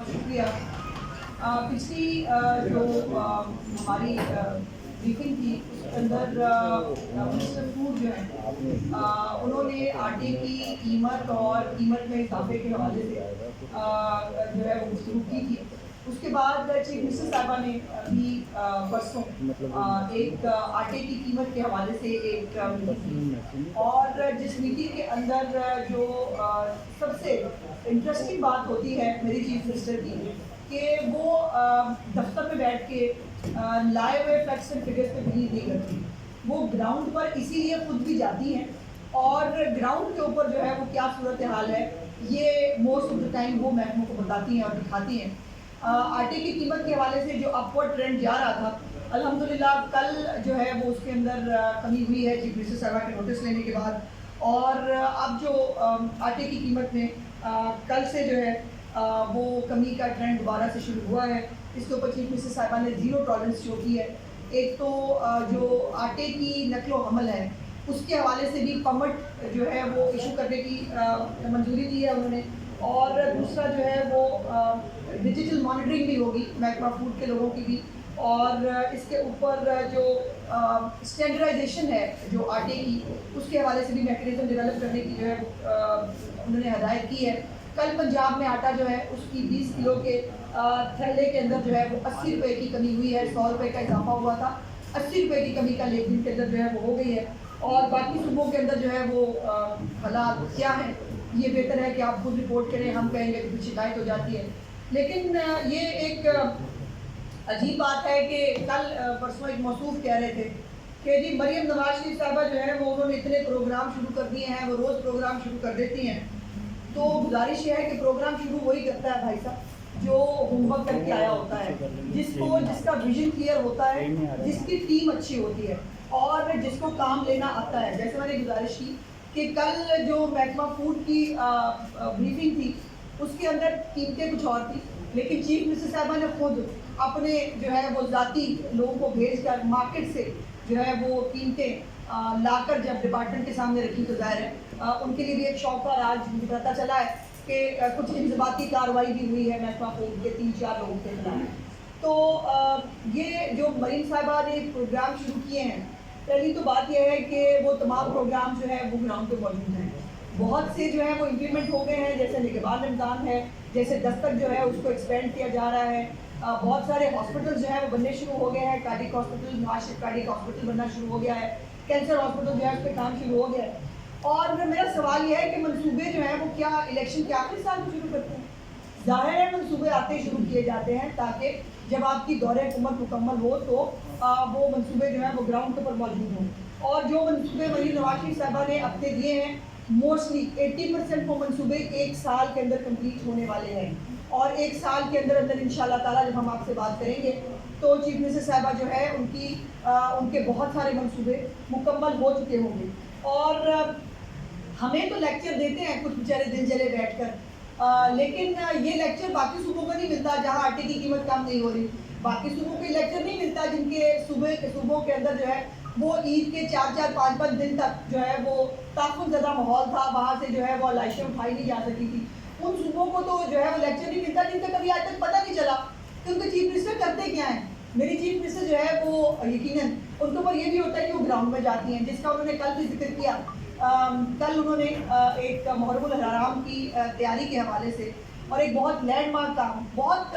شکریہ. پچھلی جو ہماری بریفنگ تھی اس کے اندر منسٹر فوڈ جو ہیں انہوں نے آٹے کی قیمت اور قیمت میں اضافے کے حوالے سے جو ہے وہ گفتگو کی تھی. اس کے بعد چیف منسٹر صاحبہ نے بھی پرسوں ایک آٹے کی قیمت کے حوالے سے ایک میٹنگ کی, اور جس میٹنگ کے اندر جو سب سے انٹرسٹنگ بات ہوتی ہے میری چیف منسٹر کی کہ وہ دفتر میں بیٹھ کے لائے ہوئے فیکٹس اینڈ فگرس پہ بلیو نہیں کرتی. وہ گراؤنڈ پر اسی لیے خود بھی جاتی ہیں اور گراؤنڈ کے اوپر جو ہے وہ کیا صورتحال ہے یہ موسٹ آف دا ٹائم وہ محکموں کو بتاتی ہیں اور دکھاتی ہیں. آٹے کی قیمت کے حوالے سے جو اپورڈ ٹرینڈ جا رہا تھا, الحمدللہ کل جو ہے وہ اس کے اندر کمی ہوئی ہے چیف منسٹر صاحبہ کے نوٹس لینے کے بعد. اور اب جو آٹے کی قیمت میں کل سے جو ہے وہ کمی کا ٹرینڈ دوبارہ سے شروع ہوا ہے. اس کے اوپر چیف منسٹر صاحبہ نے زیرو ٹالرنس شو کی ہے. ایک تو جو آٹے کی نقل و حمل ہے اس کے حوالے سے بھی پمٹ جو ہے وہ ایشو کرنے کی منظوری دی ہے انہوں نے, اور دوسرا جو ہے وہ ڈیجیٹل مانیٹرنگ بھی ہوگی محکمہ فوڈ کے لوگوں کی بھی, اور اس کے اوپر جو اسٹینڈرڈائزیشن ہے جو آٹے کی اس کے حوالے سے بھی میکینزم ڈیولپ کرنے کی جو ہے انہوں نے ہدایت کی ہے. کل پنجاب میں آٹا جو ہے اس کی 20 کلو کے تھیلے کے اندر جو ہے وہ 80 روپے کی کمی ہوئی ہے. 100 روپے کا اضافہ ہوا تھا, 80 روپے کی کمی کا ایک دن کے اندر جو ہے وہ ہو گئی ہے. اور باقی صوبوں کے اندر جو ہے وہ حالات کیا ہیں یہ بہتر ہے کہ آپ خود رپورٹ کریں, ہم کہیں گے کہ کچھ شکایت ہو جاتی ہے. لیکن یہ ایک عجیب بات ہے کہ کل پرسوں ایک موصوف کہہ رہے تھے کہ جی مریم نواز شریف صاحبہ جو ہے وہ انہوں نے اتنے پروگرام شروع کر دیے ہیں, وہ روز پروگرام شروع کر دیتی ہیں. تو گزارش یہ ہے کہ پروگرام شروع وہی کرتا ہے بھائی صاحب جو ہوم ورک کر کے آیا ہوتا ہے, جس کا ویژن کلیئر ہوتا ہے, جس کی ٹیم اچھی ہوتی ہے اور جس کو کام لینا آتا ہے. جیسے میں نے گزارش کی کہ کل جو محکمہ فوڈ کی بریفنگ تھی اس کے اندر قیمتیں کچھ اور تھی, لیکن چیف منسٹر صاحبہ نے خود اپنے جو ہے وہ ذاتی لوگوں کو بھیج کر مارکیٹ سے جو ہے وہ قیمتیں لا کر جب ڈپارٹمنٹ کے سامنے رکھی تو ظاہر ہے ان کے لیے بھی ایک شوق کا راج پتہ چلا ہے کہ کچھ انضباطی کارروائی بھی ہوئی ہے محکمہ فوڈ کے 3-4 لوگوں کے خلاف. تو یہ جو مریم صاحبہ نے پروگرام شروع کیے ہیں, پہلی تو بات یہ ہے کہ وہ تمام پروگرام جو ہے وہ گراؤنڈ پہ موجود ہیں. بہت سے جو ہے وہ امپلیمنٹ ہو گئے ہیں, جیسے نگہبان رمضان ہے, جیسے دستک جو ہے اس کو ایکسپینڈ کیا جا رہا ہے. بہت سارے ہاسپٹل جو ہے وہ بننے شروع ہو گئے ہیں, cardiac hospital, Nawaz Sharif cardiac hospital بننا شروع ہو گیا ہے, کینسر ہاسپٹل جو ہے اس پہ کام شروع ہو گیا ہے. اور میرا سوال یہ ہے کہ منصوبے جو ہیں وہ کیا الیکشن کے آخری سال کو شروع کرتے ہیں؟ ظاہر ہے منصوبے آتے شروع کیے جاتے ہیں تاکہ جب آپ کی دور حکومت مکمل ہو تو وہ منصوبے جو ہیں وہ گراؤنڈ کے اوپر موجود ہوں. اور جو منصوبے مریم نواز شریف صاحبہ نے اپنے دیے ہیں موسٹلی 80% وہ منصوبے ایک سال کے اندر کمپلیٹ ہونے والے ہیں, اور ایک سال کے اندر اندر انشاءاللہ تعالیٰ جب ہم آپ سے بات کریں گے تو چیف منسٹر صاحبہ جو ہے ان کے بہت سارے منصوبے مکمل ہو چکے ہوں گے. اور ہمیں تو لیکچر دیتے ہیں کچھ بیچارے دل جلے بیٹھ کر, لیکن یہ لیکچر باقی صوبوں کو نہیں ملتا جہاں آٹے کی قیمت کم نہیں ہو رہی. باقی صوبوں کو لیکچر نہیں ملتا جن کے صوبوں کے اندر جو ہے وہ عید کے 4-4 5-5 دن تک جو ہے وہ تعفن زدہ ماحول تھا, وہاں سے جو ہے وہ علائشیں اٹھائی نہیں جا سکی تھی. ان صوبوں کو تو جو ہے وہ لیکچر نہیں ملتا جن کا کبھی آج تک پتہ نہیں چلا کہ ان کے چیف منسٹر کرتے کیا ہیں. میری چیف منسٹر جو ہے وہ یقیناً ان کے اوپر یہ بھی ہوتا ہے کہ وہ گراؤنڈ میں جاتی ہیں, جس کا انہوں نے کل بھی ذکر کیا. کل انہوں نے ایک محرم الحرام کی تیاری کے حوالے سے اور ایک بہت لینڈ مارک کام, بہت